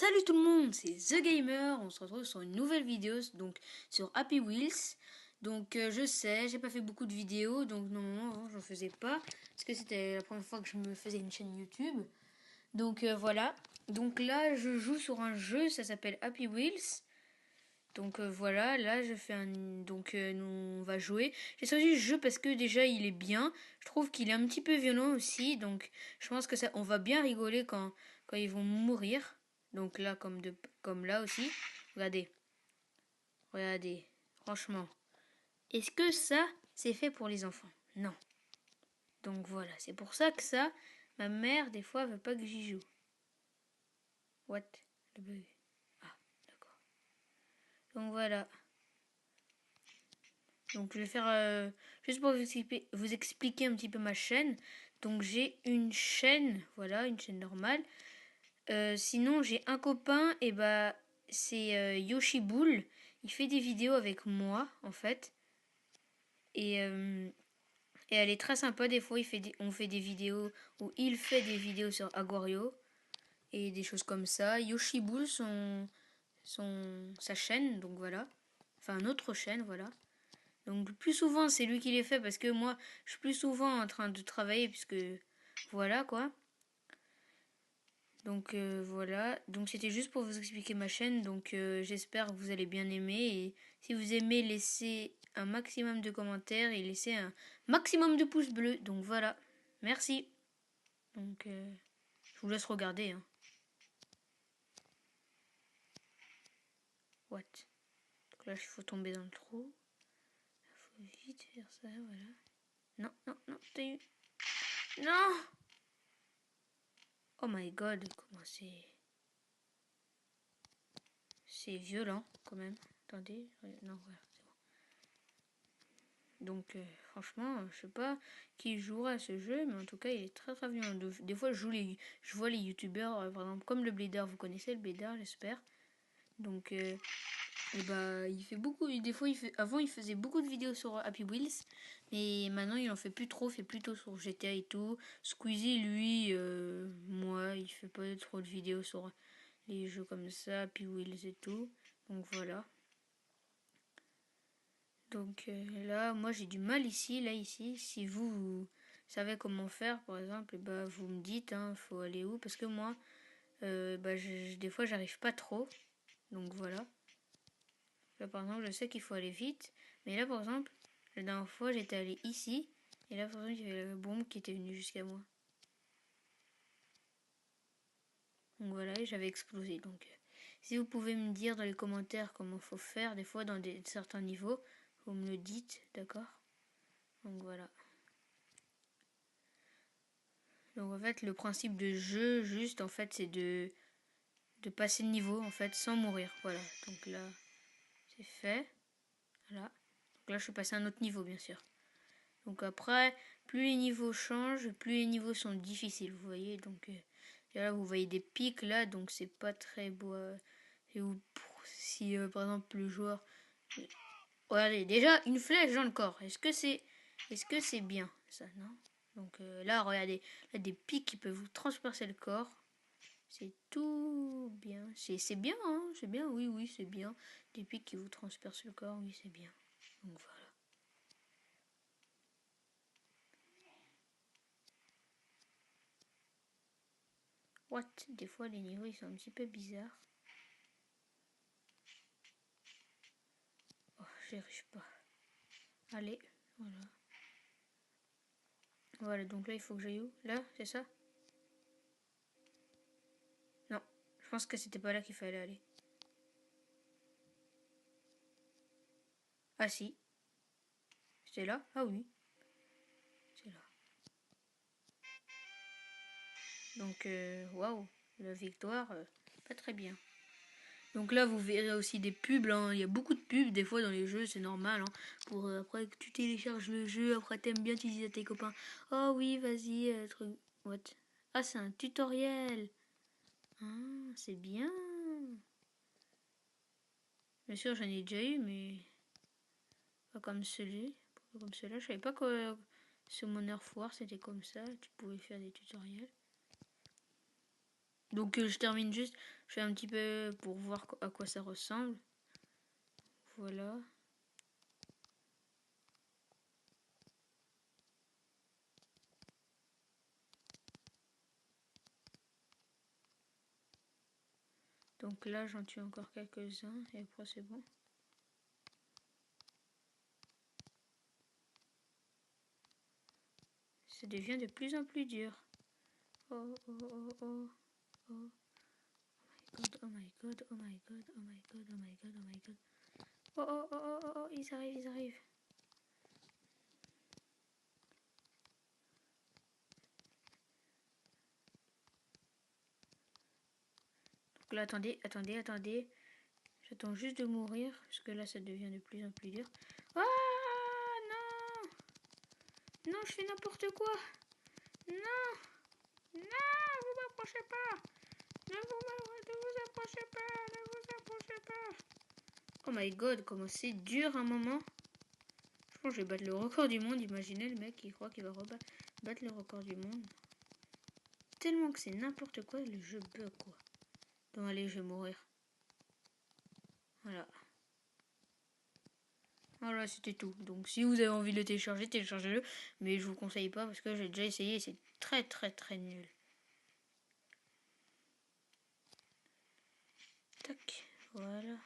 Salut tout le monde, c'est The Gamer, on se retrouve sur une nouvelle vidéo donc sur Happy Wheels. Donc je sais, j'ai pas fait beaucoup de vidéos, donc normalement avant j'en faisais pas, parce que c'était la première fois que je me faisais une chaîne YouTube. Donc voilà, donc là je joue sur un jeu, ça s'appelle Happy Wheels. Donc voilà, là je fais un... Donc on va jouer. J'ai choisi ce jeu parce que déjà il est bien, je trouve qu'il est un petit peu violent aussi, donc je pense que ça, on va bien rigoler quand ils vont mourir. Donc là comme là aussi. Regardez. Regardez. Franchement. Est-ce que ça c'est fait pour les enfants? Non. Donc voilà. C'est pour ça que ça, ma mère des fois veut pas que j'y joue. What? Le bug. Ah, d'accord. Donc voilà. Donc je vais faire juste pour vous expliquer un petit peu ma chaîne. Donc j'ai une chaîne, voilà, une chaîne normale. Sinon j'ai un copain, et bah c'est Yoshi Bull. Il fait des vidéos avec moi en fait. Et elle est très sympa. Des fois on fait des vidéos où il fait des vidéos sur Agorio et des choses comme ça. Yoshi Bull sa chaîne, donc voilà. Enfin notre chaîne, voilà. Donc le plus souvent c'est lui qui les fait parce que moi je suis plus souvent en train de travailler puisque voilà quoi. Donc voilà, donc c'était juste pour vous expliquer ma chaîne, donc j'espère que vous allez bien aimer et si vous aimez laissez un maximum de commentaires et laissez un maximum de pouces bleus. Donc voilà, merci. Donc je vous laisse regarder hein. What? Donc là il faut tomber dans le trou. Il faut vite faire ça, voilà. Non, non, non, t'as eu. Non! Oh my god, comment c'est... C'est violent quand même. Attendez, non, voilà, c'est bon. Donc, franchement, je sais pas qui jouera à ce jeu, mais en tout cas, il est très très violent. Des fois, je vois les youtubeurs, par exemple, comme le Blader, vous connaissez le Blader, j'espère. Donc, et bah, il fait beaucoup. Des fois, avant, il faisait beaucoup de vidéos sur Happy Wheels, mais maintenant, il en fait plus trop, il fait plutôt sur GTA et tout. Squeezie, lui, moi, il fait pas trop de vidéos sur les jeux comme ça, Happy Wheels et tout. Donc voilà. Donc là, moi j'ai du mal ici, là ici. Si vous savez comment faire, par exemple, bah, vous me dites, hein, faut aller où? Parce que moi, bah, des fois j'arrive pas trop. Donc voilà. Là par exemple, je sais qu'il faut aller vite. Mais là par exemple, la dernière fois j'étais allé ici. Et là par exemple, il y avait la bombe qui était venue jusqu'à moi. Donc voilà, et j'avais explosé. Donc si vous pouvez me dire dans les commentaires comment faut faire, des fois dans certains niveaux, vous me le dites, d'accord? Donc voilà. Donc en fait le principe de jeu juste en fait c'est de passer le niveau en fait sans mourir. Voilà. Donc là c'est fait. Voilà. Donc là je suis passé à un autre niveau bien sûr. Donc après plus les niveaux changent, plus les niveaux sont difficiles, vous voyez. Donc là vous voyez des pics là, donc c'est pas très beau. Si par exemple le joueur regardez déjà une flèche dans le corps. Est-ce que c'est bien ça, non? Donc là regardez, là des pics qui peuvent vous transpercer le corps. C'est tout bien. C'est bien, hein, c'est bien, oui, oui, c'est bien. Des pics qui vous transpercent le corps, oui, c'est bien. Donc voilà. What? Des fois, les niveaux, ils sont un petit peu bizarres. Oh, j'y arrive pas. Allez, voilà. Voilà, donc là, il faut que j'aille où? Là, c'est ça? Non, je pense que c'était pas là qu'il fallait aller. Ah si, c'est là? Ah oui, c'est là. Donc, waouh, la victoire, pas très bien. Donc là, vous verrez aussi des pubs. Hein. Il y a beaucoup de pubs des fois dans les jeux, c'est normal. Hein. Pour après que tu télécharges le jeu, après t'aimes bien, tu dis à tes copains, oh oui, vas-y, truc. What? Ah, c'est un tutoriel. Ah, c'est bien. Bien sûr, j'en ai déjà eu, mais pas comme celui. Pas comme celui-là. Je savais pas que sur mon Earth War, c'était comme ça. Tu pouvais faire des tutoriels. Donc je termine juste, je fais un petit peu pour voir à quoi ça ressemble. Voilà. Donc là j'en tue encore quelques-uns et après c'est bon. Ça devient de plus en plus dur. Oh oh oh oh oh. Oh my god, oh my god, oh my god, oh my god, oh my god. Oh oh oh oh oh oh, ils arrivent, ils arrivent. Donc là attendez, attendez, attendez. J'attends juste de mourir, parce que là ça devient de plus en plus dur. Ah non! Non, je fais n'importe quoi! Non! Non! Vous m'approchez pas! Ne vous approchez pas! Ne vous approchez pas! Oh my god, comment c'est dur un moment! Je pense que je vais battre le record du monde. Imaginez le mec qui croit qu'il va battre le record du monde. Tellement que c'est n'importe quoi, le jeu bug quoi. Donc allez, je vais mourir. Voilà. Voilà, c'était tout. Donc si vous avez envie de le télécharger, téléchargez-le. Mais je vous conseille pas parce que j'ai déjà essayé et c'est très très très nul. Tac, voilà.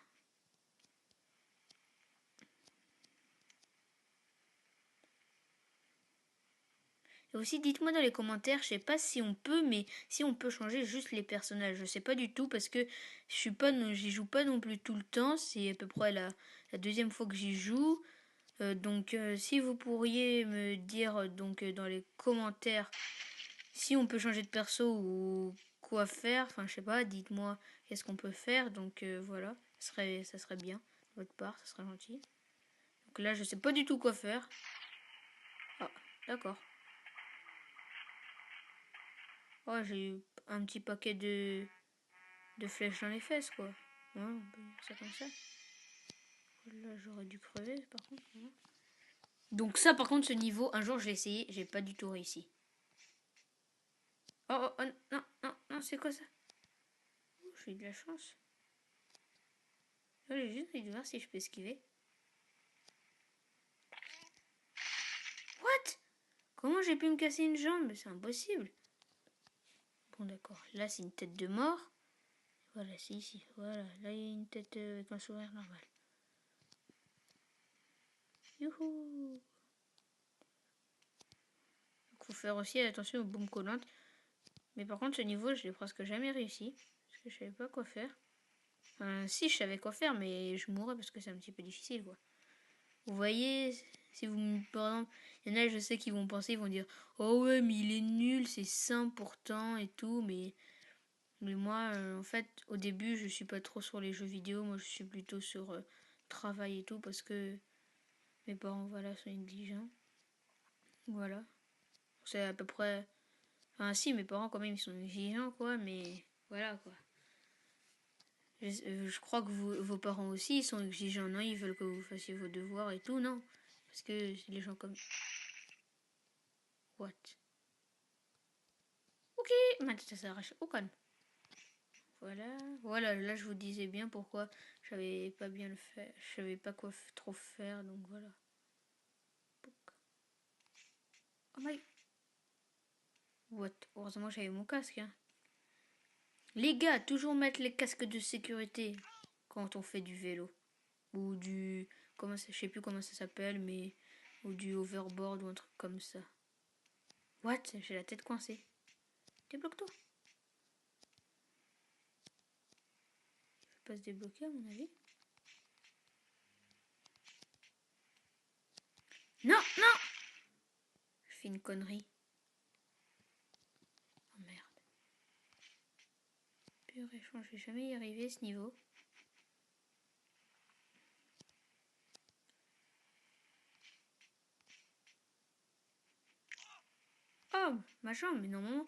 Et aussi, dites-moi dans les commentaires, je sais pas si on peut, mais si on peut changer juste les personnages. Je sais pas du tout parce que j'y joue pas non plus tout le temps. C'est à peu près la deuxième fois que j'y joue. Donc, si vous pourriez me dire dans les commentaires si on peut changer de perso ou quoi faire. Enfin, je sais pas. Dites-moi qu'est-ce qu'on peut faire. Donc voilà, ça serait bien de votre part, ça serait gentil. Donc là, je sais pas du tout quoi faire. Ah, d'accord. Oh, j'ai eu un petit paquet de flèches dans les fesses, quoi. Ouais, on peut dire ça comme ça. Là, j'aurais dû crever, par contre. Ouais. Donc ça, par contre, ce niveau, un jour, j'ai essayé, j'ai pas du tout réussi. Oh, oh, oh non, non, non, c'est quoi ça? Oh, j'ai eu de la chance. J'ai juste envie de voir si je peux esquiver. What? Comment j'ai pu me casser une jambe? C'est impossible. Bon, d'accord. Là, c'est une tête de mort. Voilà, c'est ici. Voilà, là, il y a une tête avec un sourire normal. Youhou! Il faut faire aussi attention aux bombes collantes. Mais par contre, ce niveau, je l'ai presque jamais réussi. Parce que je savais pas quoi faire. Enfin, si, je savais quoi faire, mais je mourrais parce que c'est un petit peu difficile, quoi. Vous voyez, si vous, par exemple, il y en a, je sais qu'ils vont penser, ils vont dire, oh ouais, mais il est nul, c'est simple pourtant et tout, mais moi, en fait, au début, je suis pas trop sur les jeux vidéo, moi, je suis plutôt sur travail et tout, parce que mes parents, voilà, sont négligents. Voilà. C'est à peu près. Enfin, si, mes parents, quand même, ils sont négligents, quoi, mais voilà, quoi. Je crois que vos parents aussi, ils sont exigeants, non? Ils veulent que vous fassiez vos devoirs et tout, non? Parce que c'est les gens comme... What? Ok, maintenant ça s'arrache au calme. Voilà, voilà, là je vous disais bien pourquoi je savais pas bien le faire, je savais pas quoi trop faire, donc voilà. Oh my... What? Heureusement j'avais mon casque, hein. Les gars, toujours mettre les casques de sécurité quand on fait du vélo. Ou du... Comment ça, je sais plus comment ça s'appelle, mais... Ou du overboard ou un truc comme ça. What? J'ai la tête coincée. Débloque-toi. Je vais pas se débloquer à mon avis. Non, non! Je fais une connerie. Oh merde. Purée, je vais jamais y arriver ce niveau. Oh, ma jambe, mais normalement...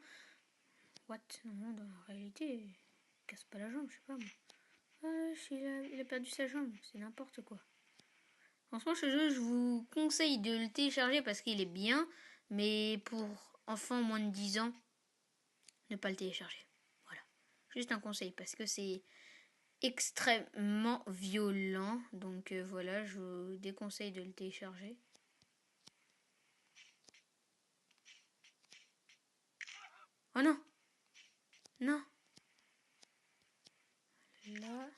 What? Normalement, dans la réalité, il casse pas la jambe, je sais pas moi. Ah, il a perdu sa jambe, c'est n'importe quoi. Franchement, ce jeu, je vous conseille de le télécharger parce qu'il est bien, mais pour enfants moins de 10 ans, ne pas le télécharger. Voilà. Juste un conseil, parce que c'est extrêmement violent. Donc voilà, je vous déconseille de le télécharger. Oh non! Non! Là.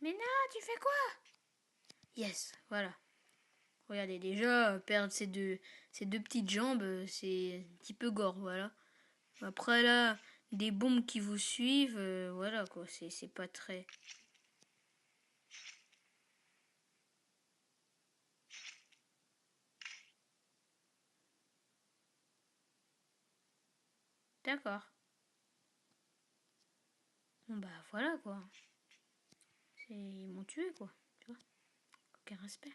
Mais non, tu fais quoi? Yes, voilà. Regardez, déjà, perdre ces deux petites jambes, c'est un petit peu gore, voilà. Après là, des bombes qui vous suivent, voilà quoi, c'est pas très... D'accord. Bon bah voilà quoi. Ils m'ont tué quoi, tu vois. Aucun respect.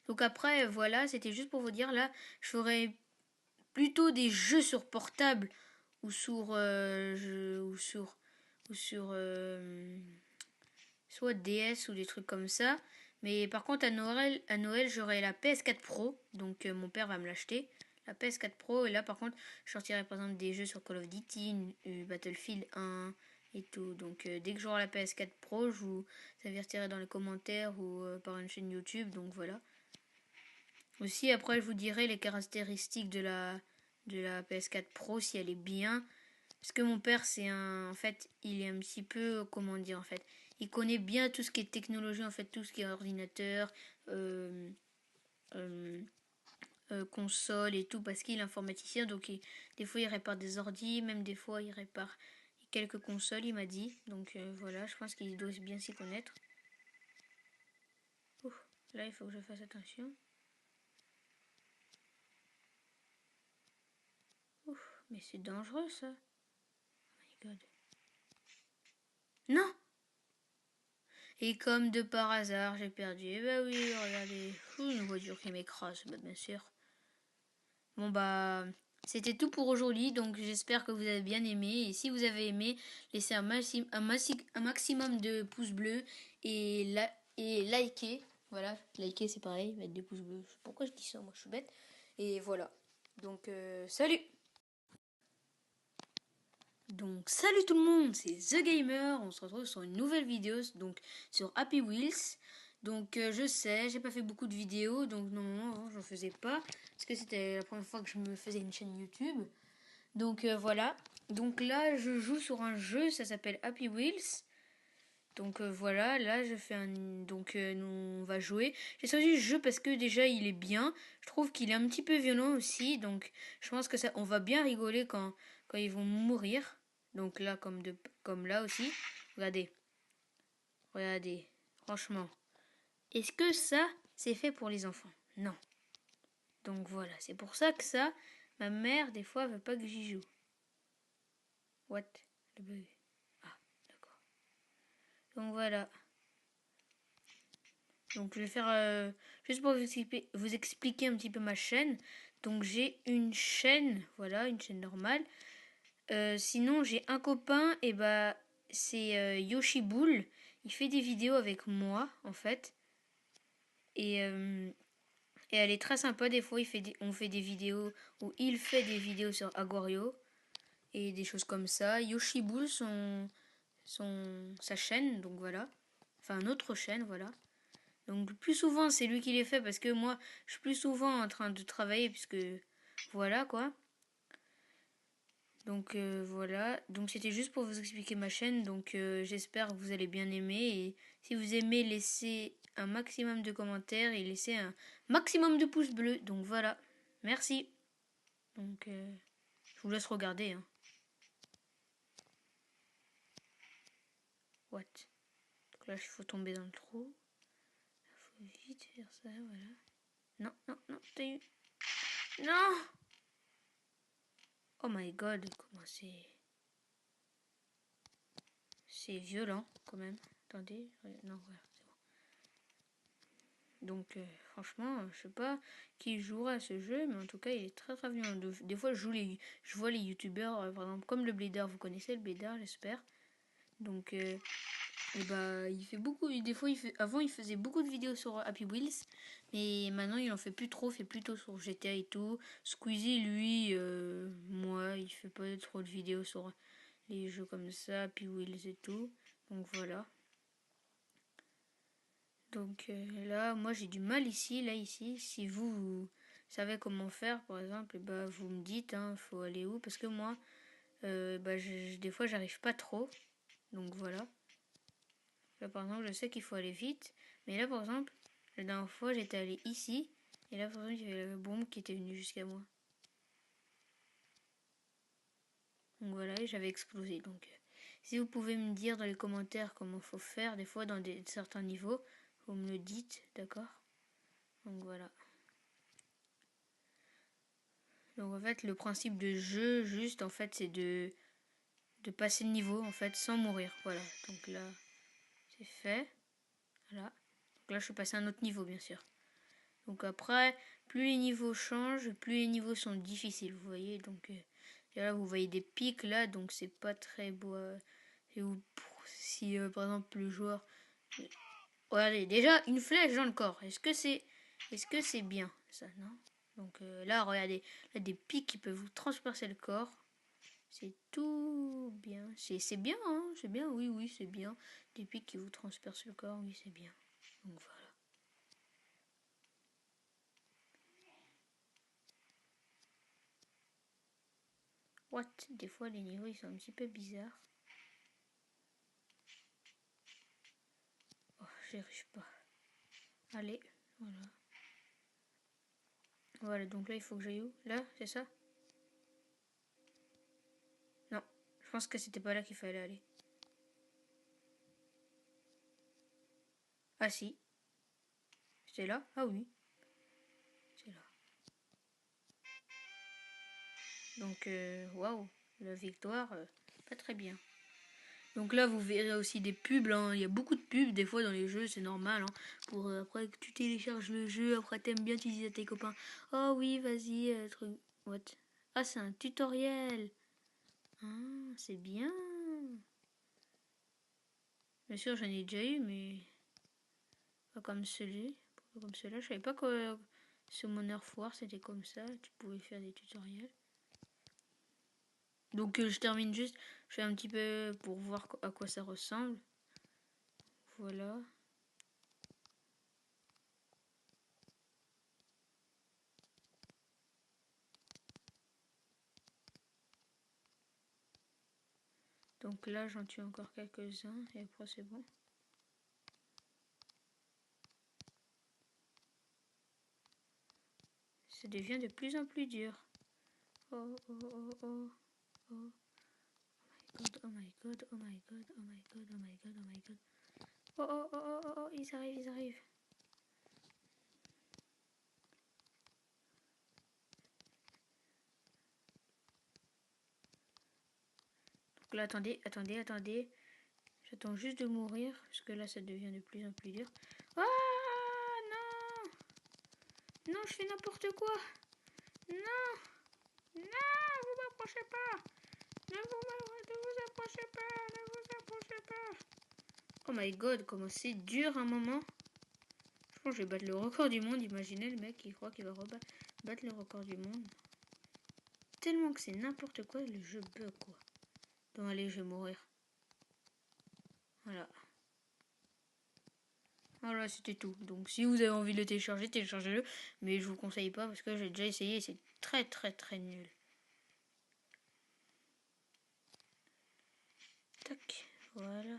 Donc après, voilà, c'était juste pour vous dire, là, je ferai plutôt des jeux sur portable ou sur... soit DS ou des trucs comme ça. Mais par contre, à Noël j'aurai la PS4 Pro. Donc mon père va me l'acheter. La PS4 Pro. Et là, par contre, je sortirai par exemple des jeux sur Call of Duty, Battlefield 1 et tout. Donc dès que j'aurai la PS4 Pro, je vous avertirai dans les commentaires ou par une chaîne YouTube. Donc voilà. Aussi, après, je vous dirai les caractéristiques de la PS4 Pro, si elle est bien. Parce que mon père, en fait, il est un petit peu, comment dire, en fait, il connaît bien tout ce qui est technologie, en fait, tout ce qui est ordinateur, euh, euh, console et tout, parce qu'il est informaticien, donc des fois il répare des ordis, même des fois il répare quelques consoles, il m'a dit. Donc voilà, je pense qu'il doit bien s'y connaître. Ouf, là, il faut que je fasse attention. Ouf, mais c'est dangereux ça. Oh my god. Non! Et comme de par hasard, j'ai perdu. Eh bah oui, regardez. Une voiture qui m'écrase, bah, bien sûr. Bon bah, c'était tout pour aujourd'hui. Donc j'espère que vous avez bien aimé. Et si vous avez aimé, laissez un maximum de pouces bleus et likez. Voilà, liker c'est pareil, mettre des pouces bleus. Pourquoi je dis ça? Moi je suis bête. Et voilà. Donc salut! Donc salut tout le monde, c'est The Gamer, on se retrouve sur une nouvelle vidéo donc sur Happy Wheels. Donc je sais, j'ai pas fait beaucoup de vidéos, donc non, avant j'en faisais pas, parce que c'était la première fois que je me faisais une chaîne YouTube. Donc voilà, donc là je joue sur un jeu, ça s'appelle Happy Wheels. Donc voilà, là je fais donc on va jouer. J'ai choisi ce jeu parce que déjà il est bien, je trouve qu'il est un petit peu violent aussi, donc je pense que ça, on va bien rigoler quand ils vont mourir. Donc là, comme là aussi. Regardez. Regardez. Franchement. Est-ce que ça, c'est fait pour les enfants? Non. Donc voilà. C'est pour ça que ça, ma mère, des fois, veut pas que j'y joue. What? Le bug. Ah, d'accord. Donc voilà. Donc je vais faire juste pour vous expliquer un petit peu ma chaîne. Donc j'ai une chaîne, voilà, une chaîne normale. Sinon j'ai un copain, et bah c'est Yoshi Bull. Il fait des vidéos avec moi en fait. Et elle est très sympa. Des fois on fait des vidéos, ou il fait des vidéos sur Aguario et des choses comme ça. Yoshi Bull, sa chaîne, donc voilà. Enfin notre chaîne, voilà. Donc le plus souvent c'est lui qui les fait, parce que moi je suis plus souvent en train de travailler, puisque voilà quoi. Donc voilà, donc c'était juste pour vous expliquer ma chaîne, donc j'espère que vous allez bien aimer, et si vous aimez, laissez un maximum de commentaires et laissez un maximum de pouces bleus. Donc voilà, merci. Donc je vous laisse regarder. Hein. What? Donc là il faut tomber dans le trou. Il faut vite faire ça, voilà. Non, non, non, t'as eu... Non! Oh my god, comment c'est... C'est violent quand même. Attendez, non, voilà. Donc franchement, je sais pas qui jouera à ce jeu, mais en tout cas il est très très violent. Des fois je vois les youtubeurs, par exemple comme le Blader, vous connaissez le Blader j'espère. Donc et bah il fait beaucoup, des fois avant il faisait beaucoup de vidéos sur Happy Wheels, mais maintenant il en fait plus trop, il fait plutôt sur GTA et tout. Squeezie lui, moi il fait pas trop de vidéos sur les jeux comme ça, Happy Wheels et tout. Donc voilà. Donc là, moi j'ai du mal ici, ici. Si vous savez comment faire, par exemple, bah, vous me dites, hein, faut aller où? Parce que moi, bah, des fois, j'arrive pas trop. Donc voilà. Là, par exemple, je sais qu'il faut aller vite. Mais là, par exemple, la dernière fois, j'étais allé ici. Et là, par exemple, il y avait la bombe qui était venue jusqu'à moi. Donc voilà, et j'avais explosé. Donc, si vous pouvez me dire dans les commentaires comment faut faire, des fois, dans certains niveaux, vous me le dites, d'accord? Donc voilà. Donc en fait, le principe de jeu, juste, en fait, c'est de passer le niveau, en fait, sans mourir. Voilà. Donc là, c'est fait. Voilà. Donc là, je suis passé à un autre niveau, bien sûr. Donc après, plus les niveaux changent, plus les niveaux sont difficiles, vous voyez. Donc là, vous voyez des pics, là, donc c'est pas très beau. Si, par exemple, le joueur... Regardez, déjà, une flèche dans le corps. Est-ce que c'est bien, ça, non? Donc là, regardez, là, des pics qui peuvent vous transpercer le corps. C'est tout bien. C'est bien, hein, c'est bien, oui, oui, c'est bien. Des pics qui vous transpercent le corps, oui, c'est bien. Donc voilà. What? Des fois, les niveaux, ils sont un petit peu bizarres. Oh, j'y arrive pas. Allez, voilà. Voilà, donc là, il faut que j'aille où? Là, c'est ça? Non, je pense que c'était pas là qu'il fallait aller. Ah si, c'est là? Ah oui, c'est là. Donc, waouh, la victoire, pas très bien. Donc là, vous verrez aussi des pubs. Hein. Il y a beaucoup de pubs des fois dans les jeux, c'est normal. Hein. Pour après que tu télécharges le jeu, après t'aimes bien, tu dis à tes copains, oh oui, vas-y, truc. What? Ah, c'est un tutoriel. Ah, c'est bien. Bien sûr, j'en ai déjà eu, mais pas comme celui. Pas comme celui-là. Je savais pas que sur mon Earth War c'était comme ça. Tu pouvais faire des tutoriels. Donc je termine juste. Je fais un petit peu pour voir à quoi ça ressemble. Voilà. Donc là, j'en tue encore quelques-uns et après c'est bon. Ça devient de plus en plus dur. Oh, oh, oh, oh, oh. Oh my god, oh my god, oh my god, oh my god, oh my god. Oh, oh, oh, oh, oh, oh, ils arrivent, ils arrivent. Donc là, attendez, attendez, attendez. J'attends juste de mourir, parce que là, ça devient de plus en plus dur. Ah non! Non, je fais n'importe quoi! Non! Non, vous m'approchez pas! Ne vous approchez pas! Ne vous approchez pas! Oh my god, comment c'est dur un moment! Je pense que je vais battre le record du monde. Imaginez le mec qui croit qu'il va battre le record du monde. Tellement que c'est n'importe quoi, le jeu bug quoi. Donc allez, je vais mourir. Voilà. Voilà, c'était tout. Donc si vous avez envie de le télécharger, téléchargez-le. Mais je vous conseille pas parce que j'ai déjà essayé et c'est très très très nul. Tac, voilà.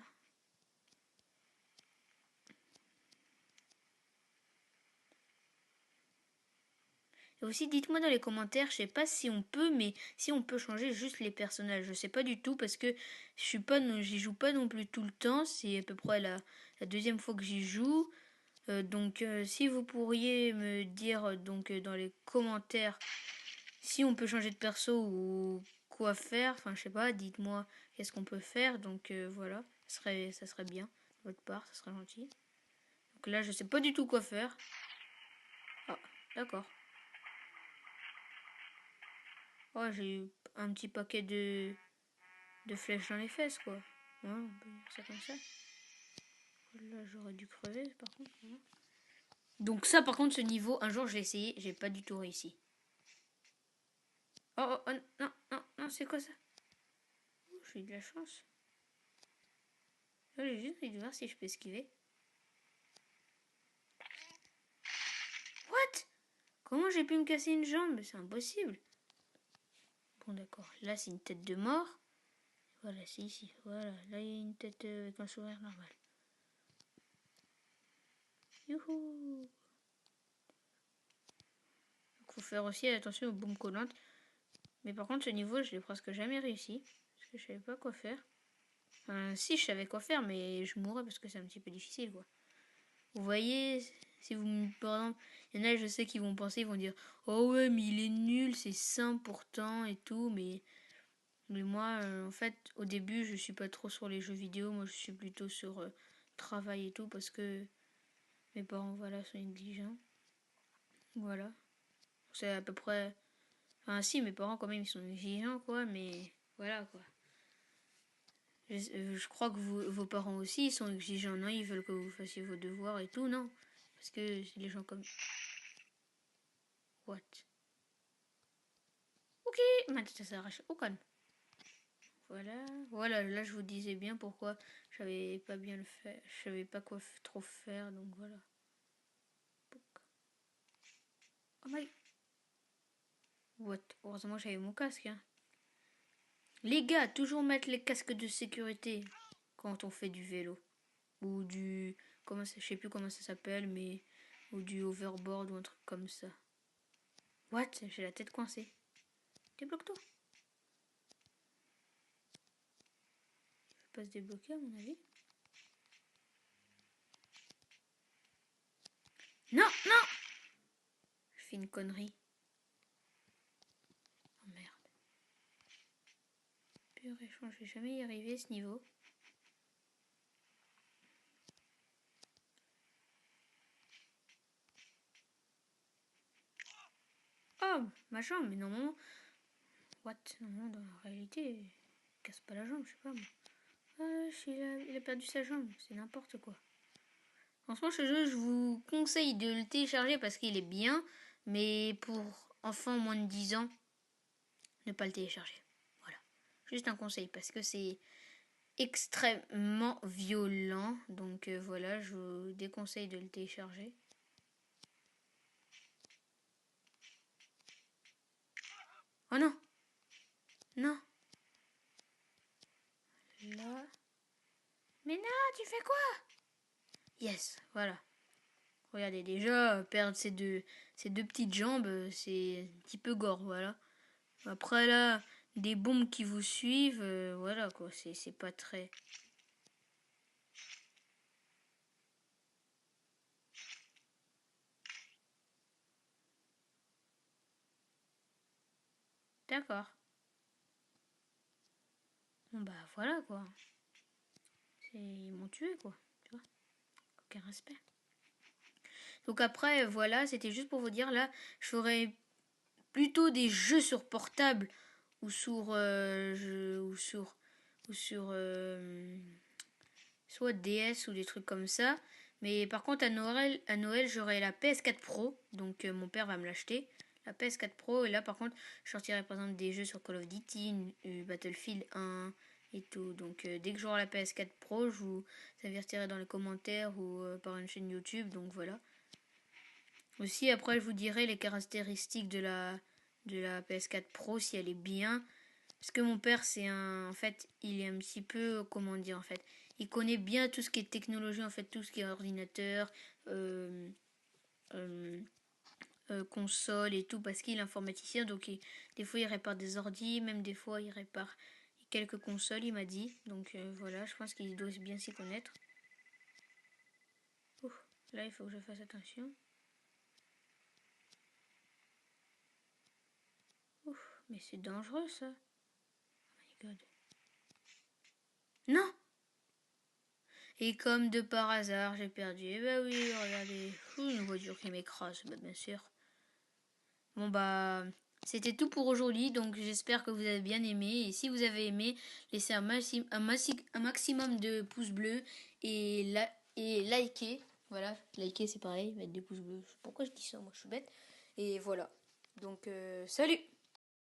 Et aussi, dites-moi dans les commentaires, je sais pas si on peut, mais si on peut changer juste les personnages. Je sais pas du tout parce que j'y joue pas non plus tout le temps. C'est à peu près la deuxième fois que j'y joue. Donc si vous pourriez me dire dans les commentaires si on peut changer de perso ou quoi faire, enfin je sais pas, dites-moi qu'est-ce qu'on peut faire. Donc voilà, ça serait bien de votre part, ça serait gentil. Donc là je sais pas du tout quoi faire. Ah, d'accord. Oh, j'ai eu un petit paquet de flèches dans les fesses quoi. Ouais, on peut dire ça comme ça. Là j'aurais dû crever par contre. Voilà. Donc ça par contre ce niveau, un jour j'ai essayé, j'ai pas du tout réussi. Oh, oh, oh non, non, non, c'est quoi ça? j'ai eu de la chance. Là, j'ai juste envie de voir si je peux esquiver. What? Comment j'ai pu me casser une jambe? C'est impossible. Bon, d'accord. Là, c'est une tête de mort. Voilà, c'est ici. Voilà. Là, il y a une tête avec un sourire normal. Youhou! Il faut faire aussi attention aux bombes collantes. Mais par contre, ce niveau, je l'ai presque jamais réussi. Parce que je savais pas quoi faire. Enfin, si, je savais quoi faire, mais je mourrais parce que c'est un petit peu difficile, quoi. Vous voyez, si vous, par exemple, il y en a, je sais qu'ils vont penser, ils vont dire, oh ouais, mais il est nul, c'est simple pourtant et tout, mais moi, en fait, au début, je suis pas trop sur les jeux vidéo, moi, je suis plutôt sur travail et tout, parce que mes parents, voilà, sont négligents. Voilà. C'est à peu près... Enfin, si, mes parents, quand même, ils sont négligents, quoi, mais voilà, quoi. Je crois que vos parents aussi, ils sont exigeants, non? Ils veulent que vous fassiez vos devoirs et tout, non? Parce que c'est les gens comme... What? Ok, maintenant ça s'arrache au calme. Voilà, voilà, là je vous disais bien pourquoi je savais pas bien le faire, je savais pas quoi trop faire, donc voilà. Oh my... What? Heureusement j'avais mon casque, hein. Les gars, toujours mettre les casques de sécurité quand on fait du vélo. Ou du... Comment ça, je sais plus comment ça s'appelle, mais... Ou du overboard ou un truc comme ça. What? J'ai la tête coincée. Débloque-toi. Il va pas se débloquer à mon avis. Non, non! Je fais une connerie. Oh merde. Purée, je vais jamais y arriver ce niveau. Oh, ma jambe, mais normalement... What? Normalement, dans la réalité, il casse pas la jambe, je sais pas moi. Ah, il a perdu sa jambe, c'est n'importe quoi. Franchement, ce jeu, je vous conseille de le télécharger parce qu'il est bien, mais pour enfants moins de 10 ans, ne pas le télécharger. Voilà. Juste un conseil parce que c'est extrêmement violent. Donc voilà, je vous déconseille de le télécharger. Oh non! Non! Là. Mais non, tu fais quoi? Yes, voilà. Regardez, déjà, perdre ces deux petites jambes, c'est un petit peu gore, voilà. Après, là, des bombes qui vous suivent, voilà, quoi, c'est pas très... D'accord. Bon, bah, voilà, quoi. Ils m'ont tué, quoi, tu vois. Aucun respect. Donc après, voilà, c'était juste pour vous dire, là, je ferai plutôt des jeux sur portable ou sur... ou sur soit DS ou des trucs comme ça. Mais par contre, à Noël j'aurai la PS4 Pro. Donc mon père va me l'acheter. La PS4 Pro. Et là, par contre, je sortirai par exemple des jeux sur Call of Duty, Battlefield 1 et tout. Donc dès que j'aurai la PS4 Pro, je vous avertirai dans les commentaires ou par une chaîne YouTube. Donc voilà. Aussi, après, je vous dirai les caractéristiques de la PS4 Pro, si elle est bien. Parce que mon père, c'est un... En fait, il est un petit peu... Comment dire, en fait? Il connaît bien tout ce qui est technologie, en fait, tout ce qui est ordinateur, euh, euh, console et tout, parce qu'il est informaticien. Donc, des fois, il répare des ordis, même des fois, il répare quelques consoles, il m'a dit. Donc, voilà, je pense qu'il doit bien s'y connaître. Ouh, là, il faut que je fasse attention. Ouh, mais c'est dangereux, ça. Oh my god. Non! Et comme de par hasard, j'ai perdu. Eh bah oui, regardez. Une voiture qui m'écrase, bah, bien sûr. Bon bah, c'était tout pour aujourd'hui. Donc j'espère que vous avez bien aimé. Et si vous avez aimé, laissez un maximum de pouces bleus et, likez. Voilà, liker c'est pareil, mettre des pouces bleus. Pourquoi je dis ça? Moi je suis bête. Et voilà. Donc salut!